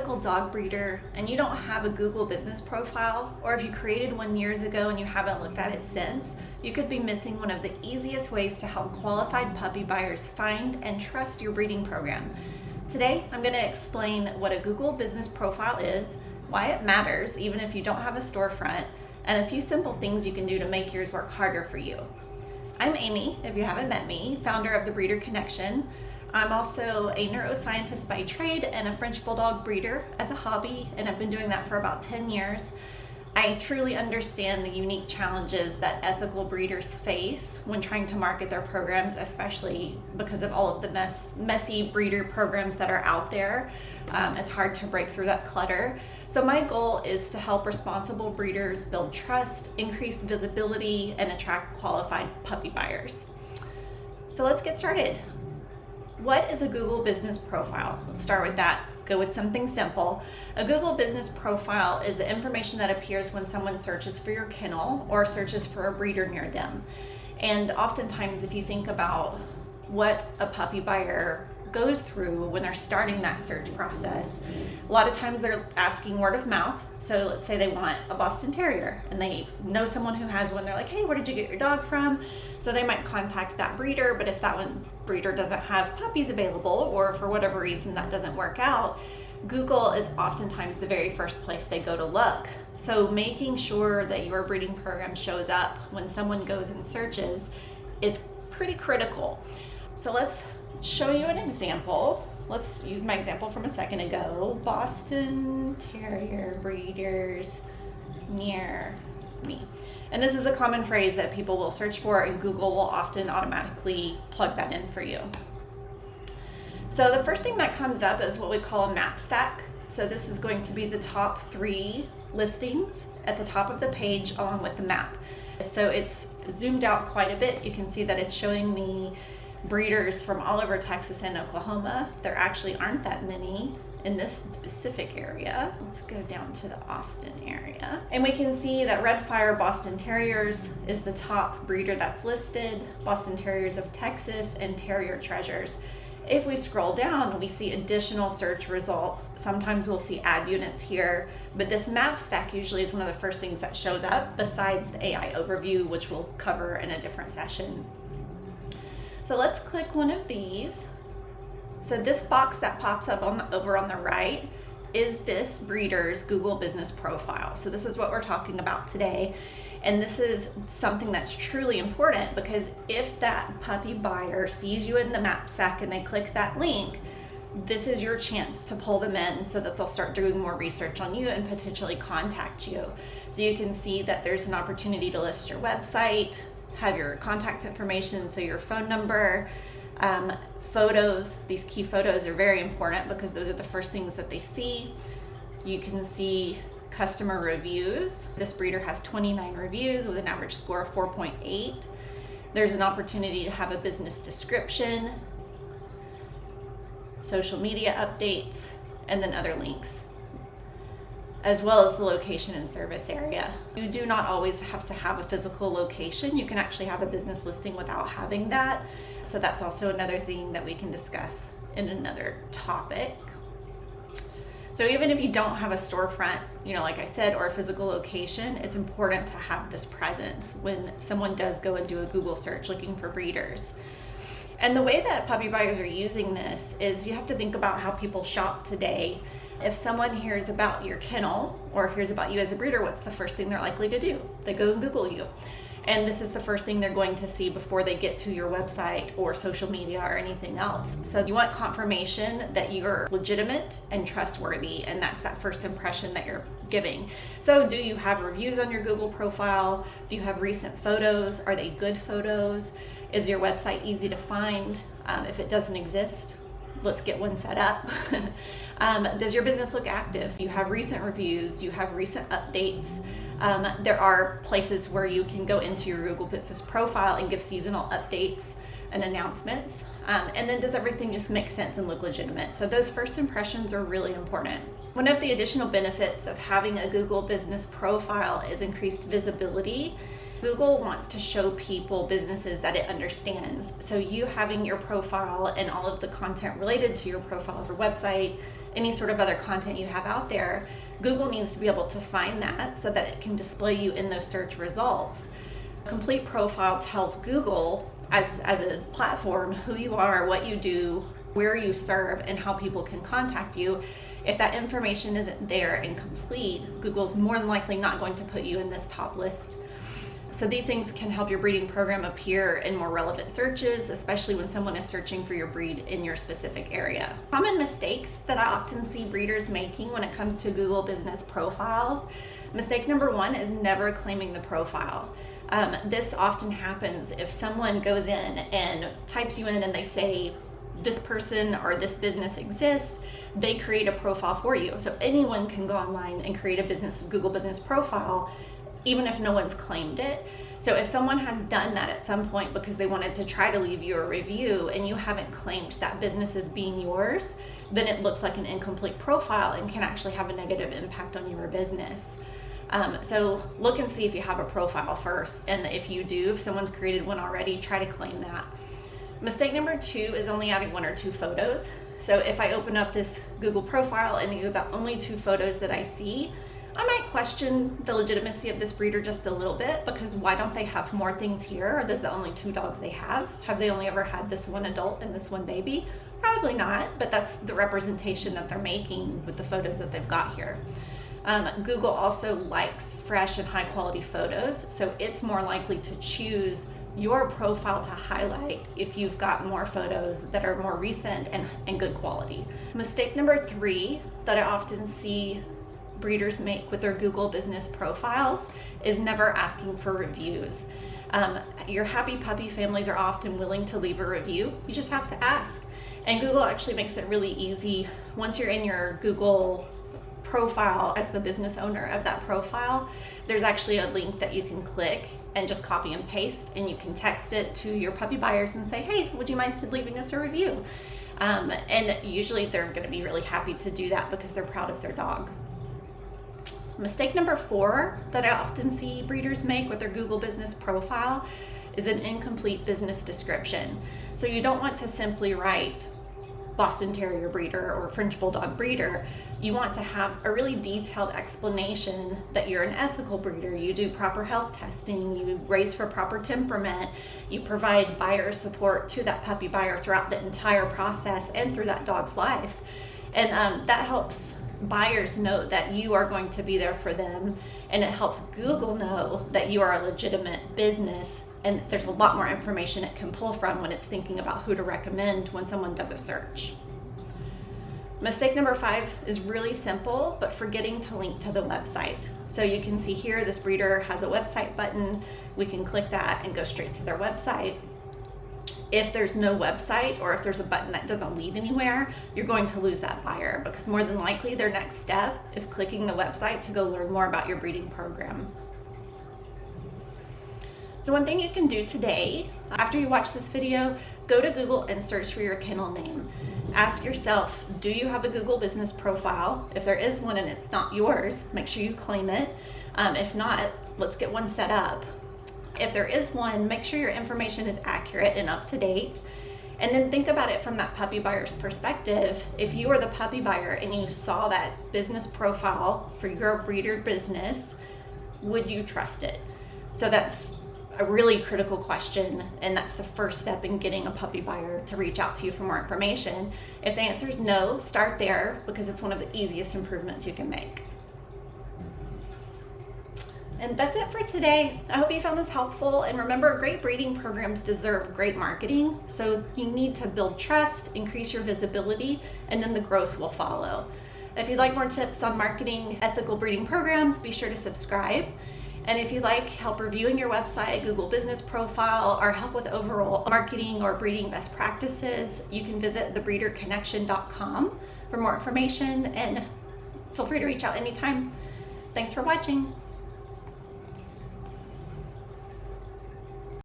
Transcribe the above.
ethical dog breeder and you don't have a Google business profile, or if you created one years ago and you haven't looked at it since, you could be missing one of the easiest ways to help qualified puppy buyers find and trust your breeding program. Today, I'm going to explain what a Google business profile is, why it matters even if you don't have a storefront, and a few simple things you can do to make yours work harder for you. I'm Amy, if you haven't met me, founder of the Breeder Connection. I'm also a neuroscientist by trade and a French Bulldog breeder as a hobby, and I've been doing that for about 10 years. I truly understand the unique challenges that ethical breeders face when trying to market their programs, especially because of all of the messy breeder programs that are out there. It's hard to break through that clutter. So my goal is to help responsible breeders build trust, increase visibility, and attract qualified puppy buyers. So let's get started. What is a Google business profile? Let's start with that. Go with something simple. A Google business profile is the information that appears when someone searches for your kennel or searches for a breeder near them. And oftentimes, if you think about what a puppy buyer goes through when they're starting that search process, a lot of times they're asking word of mouth. So let's say they want a Boston Terrier and they know someone who has one. They're like, hey, where did you get your dog from? So they might contact that breeder, but if that one breeder doesn't have puppies available, or for whatever reason that doesn't work out, Google is oftentimes the very first place they go to look. So making sure that your breeding program shows up when someone goes and searches is pretty critical. So let's show you an example. Let's use my example from a second ago. Boston Terrier breeders near me. And this is a common phrase that people will search for, and Google will often automatically plug that in for you. So the first thing that comes up is what we call a map stack. So this is going to be the top 3 listings at the top of the page along with the map. So it's zoomed out quite a bit. You can see that it's showing me breeders from all over Texas and Oklahoma. There actually aren't that many in this specific area. Let's go down to the Austin area. And we can see that Red Fire Boston Terriers is the top breeder that's listed, Boston Terriers of Texas, and Terrier Treasures. If we scroll down, we see additional search results. Sometimes we'll see ad units here, but this map stack usually is one of the first things that shows up besides the AI overview, which we'll cover in a different session. So let's click one of these. So this box that pops up over on the right is this breeder's Google business profile. So this is what we're talking about today. And this is something that's truly important, because if that puppy buyer sees you in the map stack and they click that link, this is your chance to pull them in so that they'll start doing more research on you and potentially contact you. So you can see that there's an opportunity to list your website, have your contact information, so your phone number, photos. These key photos are very important because those are the first things that they see. You can see customer reviews. This breeder has 29 reviews with an average score of 4.8. There's an opportunity to have a business description, social media updates, and then other links, as well as the location and service area. You do not always have to have a physical location. You can actually have a business listing without having that. So that's also another thing that we can discuss in another topic. So even if you don't have a storefront, like I said, or a physical location, it's important to have this presence when someone does go and do a Google search looking for breeders. And the way that puppy buyers are using this is you have to think about how people shop today. If someone hears about your kennel or hears about you as a breeder, what's the first thing they're likely to do? They go and Google you. And this is the first thing they're going to see before they get to your website or social media or anything else. So you want confirmation that you're legitimate and trustworthy, and that's that first impression that you're giving. So do you have reviews on your Google profile? Do you have recent photos? Are they good photos? Is your website easy to find? If it doesn't exist, let's get one set up. Does your business look active? So you have recent reviews, you have recent updates. There are places where you can go into your Google business profile and give seasonal updates and announcements. And then does everything just make sense and look legitimate? So those first impressions are really important. One of the additional benefits of having a Google business profile is increased visibility. Google wants to show people businesses that it understands. So you having your profile and all of the content related to your profile, your website, any sort of other content you have out there, Google needs to be able to find that so that it can display you in those search results. A complete profile tells Google as a platform who you are, what you do, where you serve, and how people can contact you. If that information isn't there and complete, Google's more than likely not going to put you in this top list. So these things can help your breeding program appear in more relevant searches, especially when someone is searching for your breed in your specific area. Common mistakes that I often see breeders making when it comes to Google business profiles. Mistake number one is never claiming the profile. This often happens if someone goes in and types you in and they say, this person or this business exists, they create a profile for you. So anyone can go online and create a Google business profile, even if no one's claimed it. So if someone has done that at some point because they wanted to try to leave you a review and you haven't claimed that business as being yours, then it looks like an incomplete profile and can actually have a negative impact on your business. So look and see if you have a profile first. And if you do, if someone's created one already, try to claim that. Mistake number two is only adding 1 or 2 photos. So if I open up this Google profile and these are the only 2 photos that I see, I might question the legitimacy of this breeder just a little bit, because why don't they have more things here? Are those the only 2 dogs they have? Have they only ever had this one adult and this one baby? Probably not, but that's the representation that they're making with the photos that they've got here. Google also likes fresh and high quality photos, so it's more likely to choose your profile to highlight if you've got more photos that are more recent and good quality. Mistake number 3 that I often see breeders make with their Google business profiles is never asking for reviews. Your happy puppy families are often willing to leave a review. You just have to ask. And Google actually makes it really easy. Once you're in your Google profile as the business owner of that profile, there's actually a link that you can click and just copy and paste, and you can text it to your puppy buyers and say, hey, would you mind leaving us a review? And usually they're going to be really happy to do that because they're proud of their dog. Mistake number 4 that I often see breeders make with their Google business profile is an incomplete business description. So you don't want to simply write Boston Terrier breeder or French Bulldog breeder. You want to have a really detailed explanation that you're an ethical breeder, you do proper health testing, you raise for proper temperament, you provide buyer support to that puppy buyer throughout the entire process and through that dog's life. And that helps buyers know that you are going to be there for them, and it helps Google know that you are a legitimate business, and there's a lot more information it can pull from when it's thinking about who to recommend when someone does a search. Mistake number 5 is really simple, but forgetting to link to the website. So you can see here this breeder has a website button. We can click that and go straight to their website. If there's no website, or if there's a button that doesn't lead anywhere, you're going to lose that buyer, because more than likely their next step is clicking the website to go learn more about your breeding program. So one thing you can do today, after you watch this video, go to Google and search for your kennel name. Ask yourself, do you have a Google business profile? If there is one and it's not yours, make sure you claim it. If not, let's get one set up. If there is one, make sure your information is accurate and up to date. And then think about it from that puppy buyer's perspective. If you were the puppy buyer and you saw that business profile for your breeder business, would you trust it? So that's a really critical question, and that's the first step in getting a puppy buyer to reach out to you for more information. If the answer is no, start there, because it's one of the easiest improvements you can make. And that's it for today. I hope you found this helpful, and remember, great breeding programs deserve great marketing. So you need to build trust, increase your visibility, and then the growth will follow. If you'd like more tips on marketing ethical breeding programs, be sure to subscribe. And if you'd like help reviewing your website, Google business profile, or help with overall marketing or breeding best practices, you can visit thebreederconnection.com for more information, and feel free to reach out anytime. Thanks for watching.